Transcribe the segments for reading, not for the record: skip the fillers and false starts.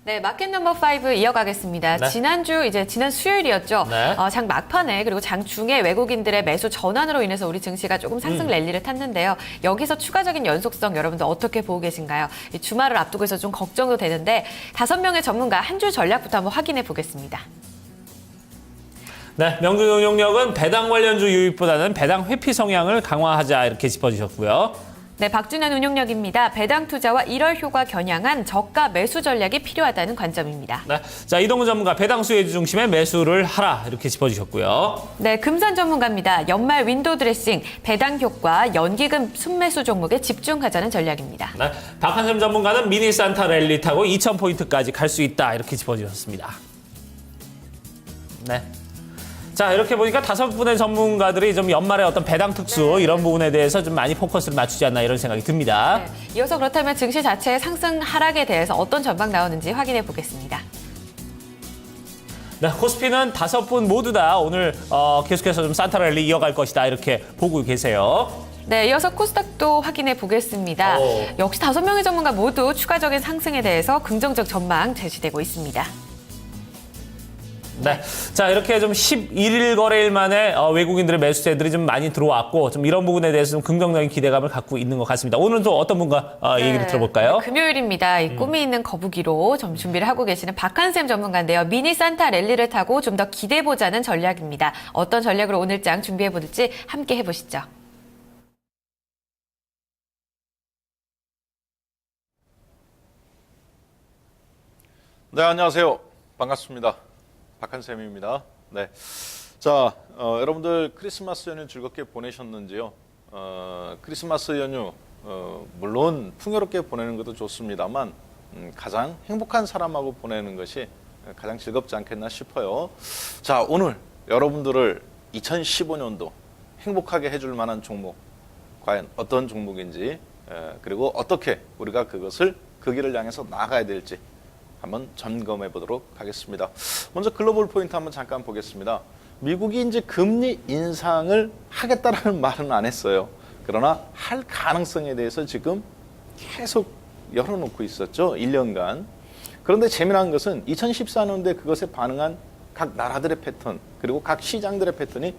네, 마켓 넘버 5 이어가겠습니다. 네. 지난 수요일이었죠. 네. 장 막판에 그리고 장 중에 외국인들의 매수 전환으로 인해서 우리 증시가 조금 상승 랠리를 탔는데요. 여기서 추가적인 연속성 여러분들 어떻게 보고 계신가요? 이 주말을 앞두고 해서 좀 걱정도 되는데 5명의 전문가 한 줄 전략부터 한번 확인해 보겠습니다. 네, 명준 응용력은 배당 관련주 유입보다는 배당 회피 성향을 강화하자 이렇게 짚어주셨고요. 네, 박준현 운용력입니다. 배당 투자와 1월 효과 겨냥한 저가 매수 전략이 필요하다는 관점입니다. 네, 자 이동훈 전문가 배당 수혜주 중심의 매수를 하라 이렇게 짚어주셨고요. 네, 금산 전문가입니다. 연말 윈도우 드레싱, 배당 효과, 연기금 순매수 종목에 집중하자는 전략입니다. 네, 박한샘 전문가는 미니 산타 랠리 타고 2,000포인트까지 갈 수 있다 이렇게 짚어주셨습니다. 네. 자, 이렇게 보니까 5분의 전문가들이 좀 연말에 어떤 배당 특수 이런 부분에 대해서 좀 많이 포커스를 맞추지 않나 이런 생각이 듭니다. 네, 이어서 그렇다면 증시 자체의 상승 하락에 대해서 어떤 전망 나오는지 확인해 보겠습니다. 네, 코스피는 5분 모두 다 오늘 계속해서 좀 산타 랠리 이어갈 것이다 이렇게 보고 계세요. 네, 이어서 코스닥도 확인해 보겠습니다. 역시 5명의 전문가 모두 추가적인 상승에 대해서 긍정적 전망 제시되고 있습니다. 네, 자 이렇게 좀 11일 거래일 만에 외국인들의 매수세들이 좀 많이 들어왔고 좀 이런 부분에 대해서 좀 긍정적인 기대감을 갖고 있는 것 같습니다. 오늘은 또 어떤 분과 얘기를 들어볼까요? 네, 금요일입니다. 이 꿈이 있는 거북이로 좀 준비를 하고 계시는 박한샘 전문가인데요. 미니 산타 랠리를 타고 좀 더 기대보자는 전략입니다. 어떤 전략으로 오늘 장 준비해 볼지 함께 해보시죠. 네, 안녕하세요. 반갑습니다. 박한샘입니다. 네. 자, 여러분들 크리스마스 연휴 즐겁게 보내셨는지요? 크리스마스 연휴, 물론 풍요롭게 보내는 것도 좋습니다만, 가장 행복한 사람하고 보내는 것이 가장 즐겁지 않겠나 싶어요. 자, 오늘 여러분들을 2015년도 행복하게 해줄 만한 종목, 과연 어떤 종목인지, 그리고 어떻게 우리가 그것을 그 길을 향해서 나아가야 될지, 한번 점검해 보도록 하겠습니다. 먼저 글로벌 포인트 한번 잠깐 보겠습니다. 미국이 이제 금리 인상을 하겠다라는 말은 안 했어요. 그러나 할 가능성에 대해서 지금 계속 열어놓고 있었죠. 1년간. 그런데 재미난 것은 2014년도에 그것에 반응한 각 나라들의 패턴, 그리고 각 시장들의 패턴이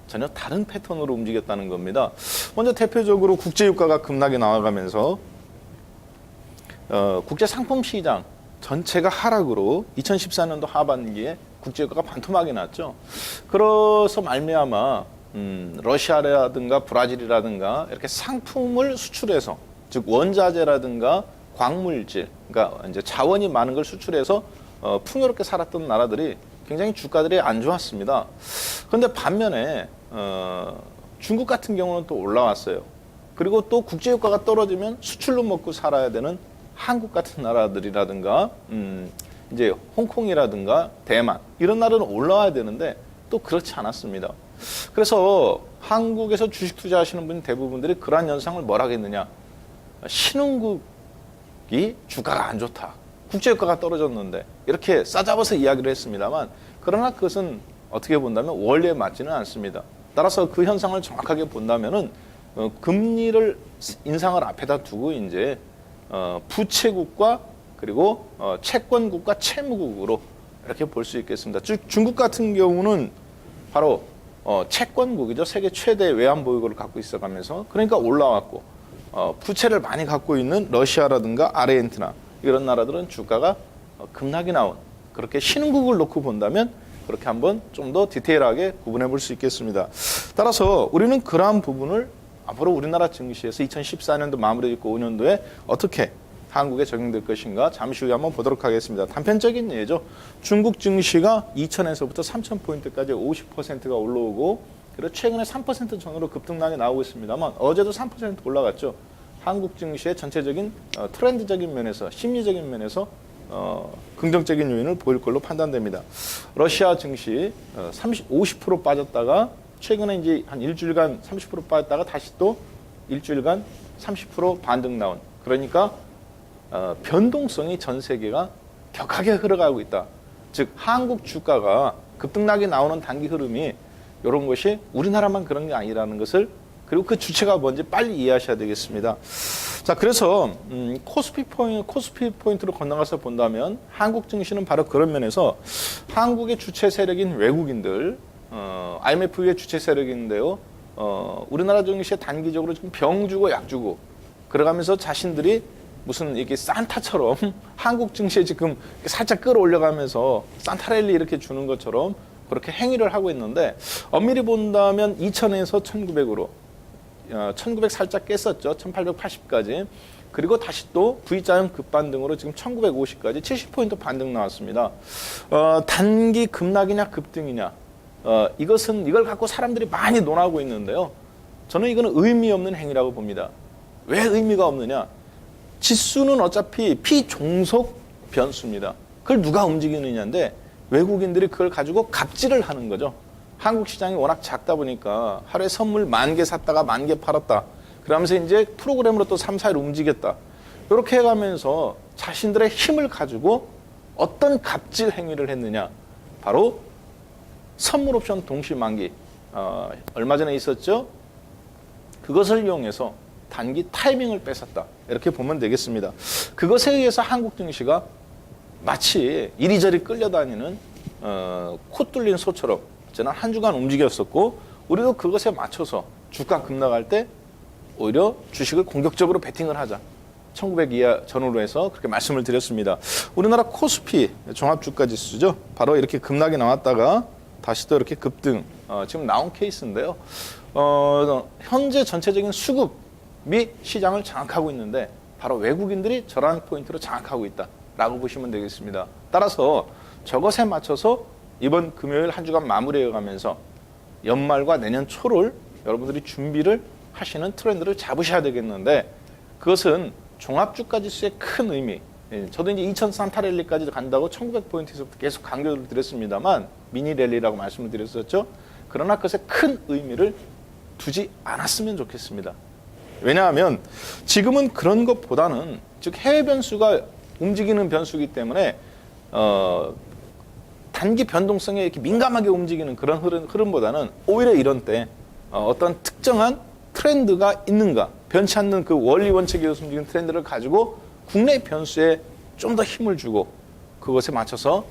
전혀 다른 패턴으로 움직였다는 겁니다. 먼저 대표적으로 국제유가가 급락이 나와가면서 국제 상품 시장 전체가 하락으로 2014년도 하반기에 국제유가가 반토막이 났죠. 그래서 말미암아 러시아라든가 브라질이라든가 이렇게 상품을 수출해서, 즉 원자재라든가 광물질, 그러니까 이제 자원이 많은 걸 수출해서 풍요롭게 살았던 나라들이 굉장히 주가들이 안 좋았습니다. 그런데 반면에 중국 같은 경우는 또 올라왔어요. 그리고 또 국제유가가 떨어지면 수출로 먹고 살아야 되는 한국 같은 나라들이라든가 이제 홍콩이라든가 대만 이런 나라는 올라와야 되는데 또 그렇지 않았습니다. 그래서 한국에서 주식 투자하시는 분 대부분들이 그러한 현상을 뭐라 하겠느냐, 신흥국이 주가가 안 좋다, 국제유가가 떨어졌는데 이렇게 싸잡아서 이야기를 했습니다만, 그러나 그것은 어떻게 본다면 원리에 맞지는 않습니다. 따라서 그 현상을 정확하게 본다면은 금리를 인상을 앞에다 두고 이제 부채국과 그리고 채권국과 채무국으로 이렇게 볼 수 있겠습니다. 즉 중국 같은 경우는 바로 채권국이죠. 세계 최대 외환보유고를 갖고 있어가면서 그러니까 올라왔고, 부채를 많이 갖고 있는 러시아라든가 아르헨티나 이런 나라들은 주가가 급락이 나온, 그렇게 신흥국을 놓고 본다면 그렇게 한번 좀 더 디테일하게 구분해 볼 수 있겠습니다. 따라서 우리는 그러한 부분을 앞으로 우리나라 증시에서 2014년도 마무리 짓고 5년도에 어떻게 한국에 적용될 것인가 잠시 후에 한번 보도록 하겠습니다. 단편적인 예죠. 중국 증시가 2,000에서부터 3,000포인트까지 50%가 올라오고, 그리고 최근에 3% 전후로 급등락이 나오고 있습니다만 어제도 3% 올라갔죠. 한국 증시의 전체적인 트렌드적인 면에서, 심리적인 면에서 긍정적인 요인을 보일 걸로 판단됩니다. 러시아 증시 50% 빠졌다가 최근에 이제 한 일주일간 30% 빠졌다가 다시 또 일주일간 30% 반등 나온, 그러니까 변동성이 전 세계가 격하게 흘러가고 있다. 즉 한국 주가가 급등락이 나오는 단기 흐름이 이런 것이 우리나라만 그런 게 아니라는 것을 그리고 그 주체가 뭔지 빨리 이해하셔야 되겠습니다. 자, 그래서 코스피 포인트로 건너가서 본다면 한국 증시는 바로 그런 면에서 한국의 주체 세력인 외국인들, IMF의 주체 세력인데요. 우리나라 증시에 단기적으로 좀 병 주고 약 주고 그래가면서 자신들이 무슨 이렇게 산타처럼 한국 증시에 지금 살짝 끌어올려가면서 산타랠리 이렇게 주는 것처럼 그렇게 행위를 하고 있는데 엄밀히 본다면 2000에서 1900으로 1900 살짝 깼었죠. 1880까지. 그리고 다시 또 V자형 급반등으로 지금 1950까지 70포인트 반등 나왔습니다. 단기 급락이냐 급등이냐. 이걸 갖고 사람들이 많이 논하고 있는데요. 저는 이거는 의미 없는 행위라고 봅니다. 왜 의미가 없느냐? 지수는 어차피 피종속 변수입니다. 그걸 누가 움직이느냐인데 외국인들이 그걸 가지고 갑질을 하는 거죠. 한국 시장이 워낙 작다 보니까 하루에 선물 10,000개 샀다가 10,000개 팔았다. 그러면서 이제 프로그램으로 또 3, 4일 움직였다. 이렇게 해가면서 자신들의 힘을 가지고 어떤 갑질 행위를 했느냐. 바로 선물 옵션 동시 만기. 얼마 전에 있었죠. 그것을 이용해서 단기 타이밍을 뺏었다. 이렇게 보면 되겠습니다. 그것에 의해서 한국 증시가 마치 이리저리 끌려다니는 코 뚫린 소처럼 지난 한 주간 움직였었고 우리도 그것에 맞춰서 주가 급락할 때 오히려 주식을 공격적으로 베팅을 하자. 1900 이하 전후로 해서 그렇게 말씀을 드렸습니다. 우리나라 코스피 종합주가지수죠. 바로 이렇게 급락이 나왔다가 다시 또 이렇게 급등 지금 나온 케이스인데요. 현재 전체적인 수급이 시장을 장악하고 있는데 바로 외국인들이 저런 포인트로 장악하고 있다라고 보시면 되겠습니다. 따라서 저것에 맞춰서 이번 금요일 한 주간 마무리해가면서 연말과 내년 초를 여러분들이 준비를 하시는 트렌드를 잡으셔야 되겠는데 그것은 종합주가지수의 큰 의미. 저도 이제 2000 산타랠리까지 간다고 1900포인트에서부터 계속 강조를 드렸습니다만 미니 랠리라고 말씀을 드렸었죠. 그러나 그것에 큰 의미를 두지 않았으면 좋겠습니다. 왜냐하면 지금은 그런 것보다는 즉 해외 변수가 움직이는 변수이기 때문에 단기 변동성에 이렇게 민감하게 움직이는 그런 흐름보다는 오히려 이런 때 어떤 특정한 트렌드가 있는가 변치 않는 그 원리 원칙에서 움직이는 트렌드를 가지고 국내 변수에 좀 더 힘을 주고 그것에 맞춰서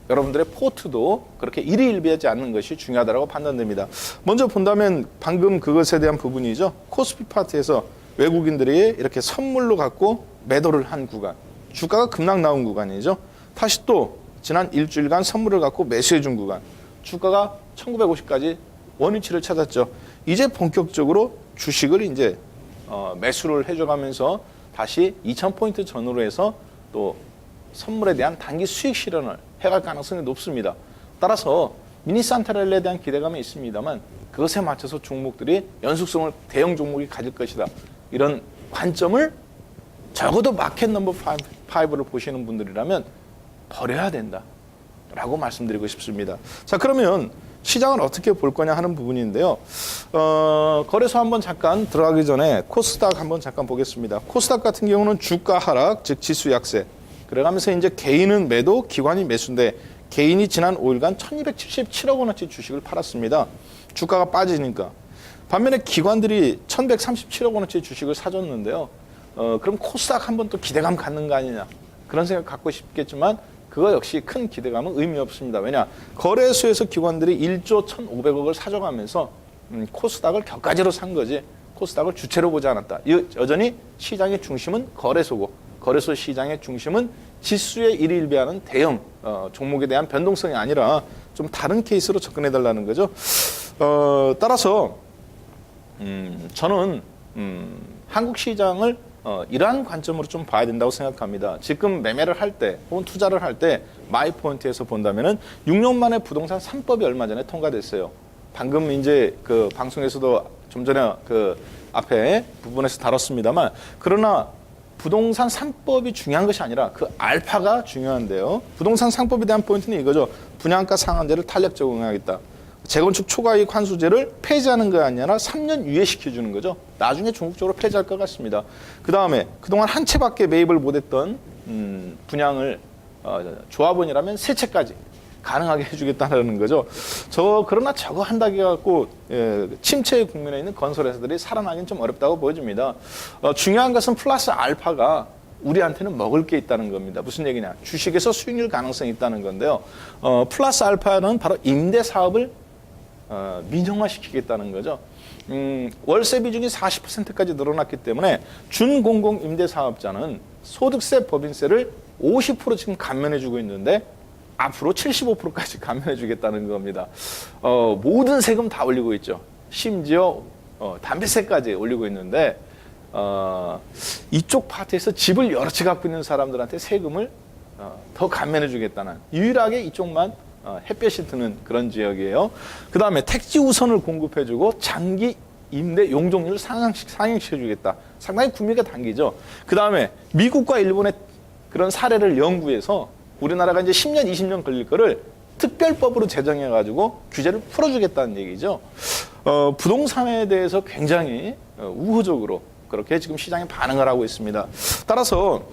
여러분들의 포트도 그렇게 일희일비하지 않는 것이 중요하다고 판단됩니다. 먼저 본다면 방금 그것에 대한 부분이죠. 코스피 파트에서 외국인들이 이렇게 선물로 갖고 매도를 한 구간, 주가가 급락 나온 구간이죠. 다시 또 지난 일주일간 선물을 갖고 매수해 준 구간, 주가가 1950까지 원위치를 찾았죠. 이제 본격적으로 주식을 이제 매수를 해줘가면서 다시 2000포인트 전후로 해서 또 선물에 대한 단기 수익 실현을 해갈 가능성이 높습니다. 따라서 미니 산타랠리에 대한 기대감이 있습니다만 그것에 맞춰서 종목들이 연속성을 대형 종목이 가질 것이다. 이런 관점을 적어도 마켓 넘버 5를 보시는 분들이라면 버려야 된다라고 말씀드리고 싶습니다. 자, 그러면 시장을 어떻게 볼 거냐 하는 부분인데요. 거래소 한번 잠깐 들어가기 전에 코스닥 한번 잠깐 보겠습니다. 코스닥 같은 경우는 주가 하락, 즉 지수 약세. 그래가면서 이제 개인은 매도, 기관이 매수인데 개인이 지난 5일간 1277억 원어치 주식을 팔았습니다. 주가가 빠지니까. 반면에 기관들이 1137억 원어치 주식을 사줬는데요. 그럼 코스닥 한번 또 기대감 갖는 거 아니냐. 그런 생각 갖고 싶겠지만 그거 역시 큰 기대감은 의미 없습니다. 왜냐? 거래소에서 기관들이 1조 1,500억을 사줘가면서 코스닥을 격가지로 산 거지 코스닥을 주체로 보지 않았다. 여전히 시장의 중심은 거래소고 거래소 시장의 중심은 지수에 일희일비하는 대형 종목에 대한 변동성이 아니라 좀 다른 케이스로 접근해달라는 거죠. 따라서 저는 한국 시장을 이러한 관점으로 좀 봐야 된다고 생각합니다. 지금 매매를 할 때 혹은 투자를 할 때 마이포인트에서 본다면은 6년 만에 부동산 3법이 얼마 전에 통과됐어요. 방금 이제 그 방송에서도 좀 전에 그 앞에 부분에서 다뤘습니다만 그러나 부동산 3법이 중요한 것이 아니라 그 알파가 중요한데요. 부동산 3법에 대한 포인트는 이거죠. 분양가 상한제를 탄력 적용하겠다. 재건축 초과이익 환수제를 폐지하는 거 아니라 3년 유예시켜주는 거죠. 나중에 중국적으로 폐지할 것 같습니다. 그 다음에 그동안 한 채밖에 매입을 못했던 분양을 조합원이라면 세 채까지 가능하게 해주겠다는 거죠. 그러나 저거 한다고 해갖고 침체 국면에 있는 건설회사들이 살아나긴 좀 어렵다고 보여집니다. 중요한 것은 플러스 알파가 우리한테는 먹을 게 있다는 겁니다. 무슨 얘기냐? 주식에서 수익률 가능성이 있다는 건데요. 플러스 알파는 바로 임대 사업을 민영화시키겠다는 거죠. 월세 비중이 40%까지 늘어났기 때문에 준공공 임대 사업자는 소득세, 법인세를 50% 지금 감면해주고 있는데 앞으로 75%까지 감면해주겠다는 겁니다. 모든 세금 다 올리고 있죠. 심지어 담배세까지 올리고 있는데 이쪽 파트에서 집을 여러 채 갖고 있는 사람들한테 세금을 더 감면해주겠다는 유일하게 이쪽만 햇볕이 드는 그런 지역이에요. 그 다음에 택지 우선을 공급해주고 장기 임대 용적률을 상향시켜주겠다. 상당히 구미가 당기죠. 그 다음에 미국과 일본의 그런 사례를 연구해서 우리나라가 이제 10년, 20년 걸릴 거를 특별법으로 제정해가지고 규제를 풀어주겠다는 얘기죠. 부동산에 대해서 굉장히 우호적으로 그렇게 지금 시장에 반응을 하고 있습니다. 따라서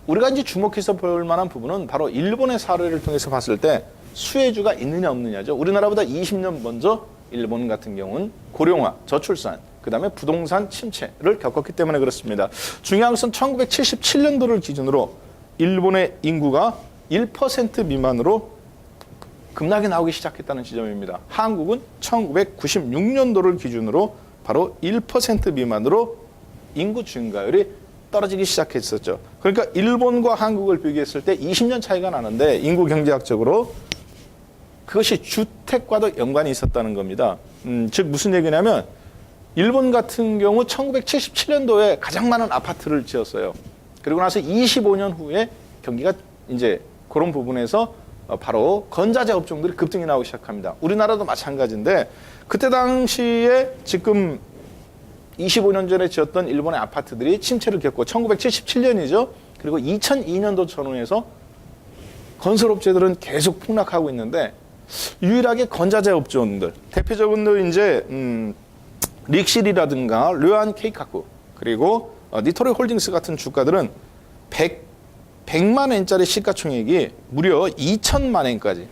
우리가 이제 주목해서 볼 만한 부분은 바로 일본의 사례를 통해서 봤을 때 수혜주가 있느냐 없느냐죠. 우리나라보다 20년 먼저 일본 같은 경우는 고령화, 저출산, 그다음에 부동산 침체를 겪었기 때문에 그렇습니다. 중요한 것은 1977년도를 기준으로 일본의 인구가 1% 미만으로 급락이 나오기 시작했다는 지점입니다. 한국은 1996년도를 기준으로 바로 1% 미만으로 인구 증가율이 떨어지기 시작했었죠. 그러니까 일본과 한국을 비교했을 때 20년 차이가 나는데 인구 경제학적으로 그것이 주택과도 연관이 있었다는 겁니다. 즉 무슨 얘기냐면 일본 같은 경우 1977년도에 가장 많은 아파트를 지었어요. 그리고 나서 25년 후에 경기가 이제 그런 부분에서 바로 건자재 업종들이 급등이 나오기 시작합니다. 우리나라도 마찬가지인데 그때 당시에 지금 25년 전에 지었던 일본의 아파트들이 침체를 겪고 1977년이죠. 그리고 2002년도 전후에서 건설업체들은 계속 폭락하고 있는데 유일하게 건자재 업종들 대표적으로 이제 릭실이라든가 류안 케이카쿠 그리고 니토리 홀딩스 같은 주가들은 100만 엔짜리 시가총액이 무려 2천만 엔까지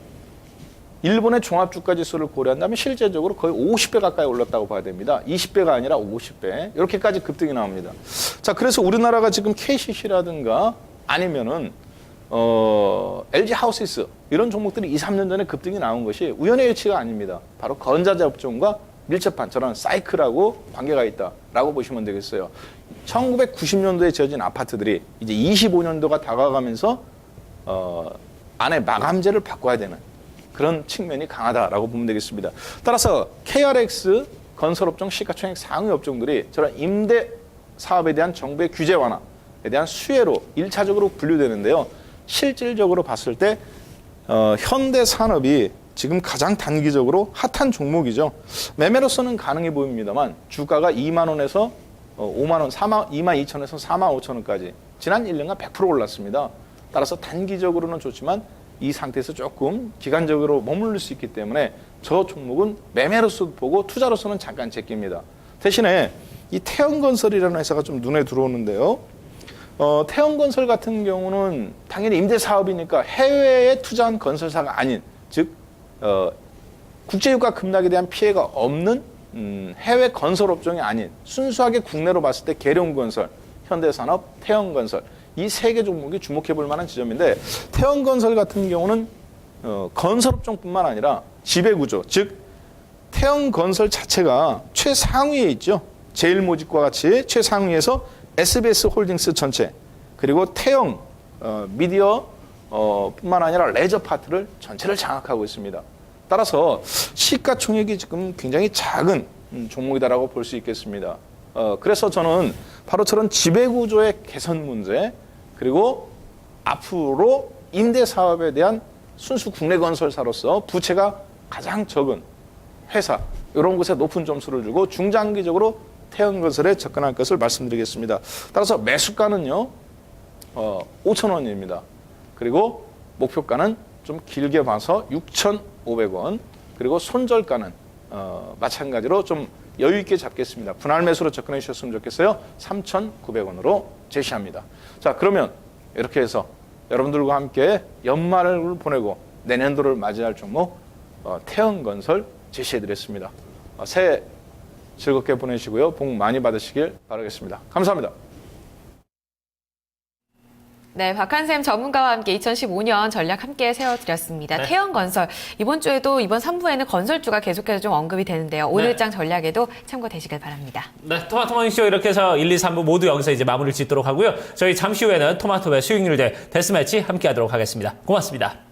일본의 종합주가지수를 고려한다면 실제적으로 거의 50배 가까이 올랐다고 봐야 됩니다. 20배가 아니라 50배 이렇게까지 급등이 나옵니다. 자, 그래서 우리나라가 지금 KCC라든가 아니면은 LG 하우시스 이런 종목들이 2, 3년 전에 급등이 나온 것이 우연의 일치가 아닙니다. 바로 건자재 업종과 밀접한 저런 사이클하고 관계가 있다라고 보시면 되겠어요. 1990년도에 지어진 아파트들이 이제 25년도가 다가가면서 안에 마감재를 바꿔야 되는 그런 측면이 강하다라고 보면 되겠습니다. 따라서 KRX 건설업종 시가총액 상위 업종들이 저런 임대 사업에 대한 정부의 규제 완화에 대한 수혜로 1차적으로 분류되는데요. 실질적으로 봤을 때 현대산업이 지금 가장 단기적으로 핫한 종목이죠. 매매로서는 가능해 보입니다만 주가가 2만 원에서 5만 원, 2만 2천에서 4만 5천 원까지 지난 1년간 100% 올랐습니다. 따라서 단기적으로는 좋지만 이 상태에서 조금 기간적으로 머무를 수 있기 때문에 저 종목은 매매로서 보고 투자로서는 잠깐 제낍니다. 대신에 이 태영건설이라는 회사가 좀 눈에 들어오는데요. 태영건설 같은 경우는 당연히 임대사업이니까 해외에 투자한 건설사가 아닌 즉 국제유가 급락에 대한 피해가 없는 해외 건설업종이 아닌 순수하게 국내로 봤을 때 계룡건설, 현대산업, 태영건설 이 세 개 종목이 주목해 볼 만한 지점인데 태영건설 같은 경우는 건설업종뿐만 아니라 지배구조, 즉 태영건설 자체가 최상위에 있죠. 제일모직과 같이 최상위에서 SBS 홀딩스 전체 그리고 태영 미디어 뿐만 아니라 레저 파트를 전체를 장악하고 있습니다. 따라서 시가총액이 지금 굉장히 작은 종목이다라고 볼 수 있겠습니다. 그래서 저는 바로 저런 지배구조의 개선 문제 그리고 앞으로 임대사업에 대한 순수 국내 건설사로서 부채가 가장 적은 회사 이런 곳에 높은 점수를 주고 중장기적으로 태영건설에 접근할 것을 말씀드리겠습니다. 따라서 매수가는요 5천 원입니다. 그리고 목표가는 좀 길게 봐서 6,500원 그리고 손절가는 마찬가지로 좀 여유 있게 잡겠습니다. 분할 매수로 접근해 주셨으면 좋겠어요. 3,900원으로 제시합니다. 자, 그러면 이렇게 해서 여러분들과 함께 연말을 보내고 내년도를 맞이할 종목 태형건설 제시해드렸습니다. 새해 즐겁게 보내시고요. 복 많이 받으시길 바라겠습니다. 감사합니다. 네, 박한샘 전문가와 함께 2015년 전략 함께 세워드렸습니다. 네. 태형건설. 이번 주에도 이번 3부에는 건설주가 계속해서 좀 언급이 되는데요. 오늘 네. 장 전략에도 참고되시길 바랍니다. 네, 토마토 모닝쇼 이렇게 해서 1, 2, 3부 모두 여기서 이제 마무리를 짓도록 하고요. 저희 잠시 후에는 토마토의 수익률 대 데스매치 함께 하도록 하겠습니다. 고맙습니다.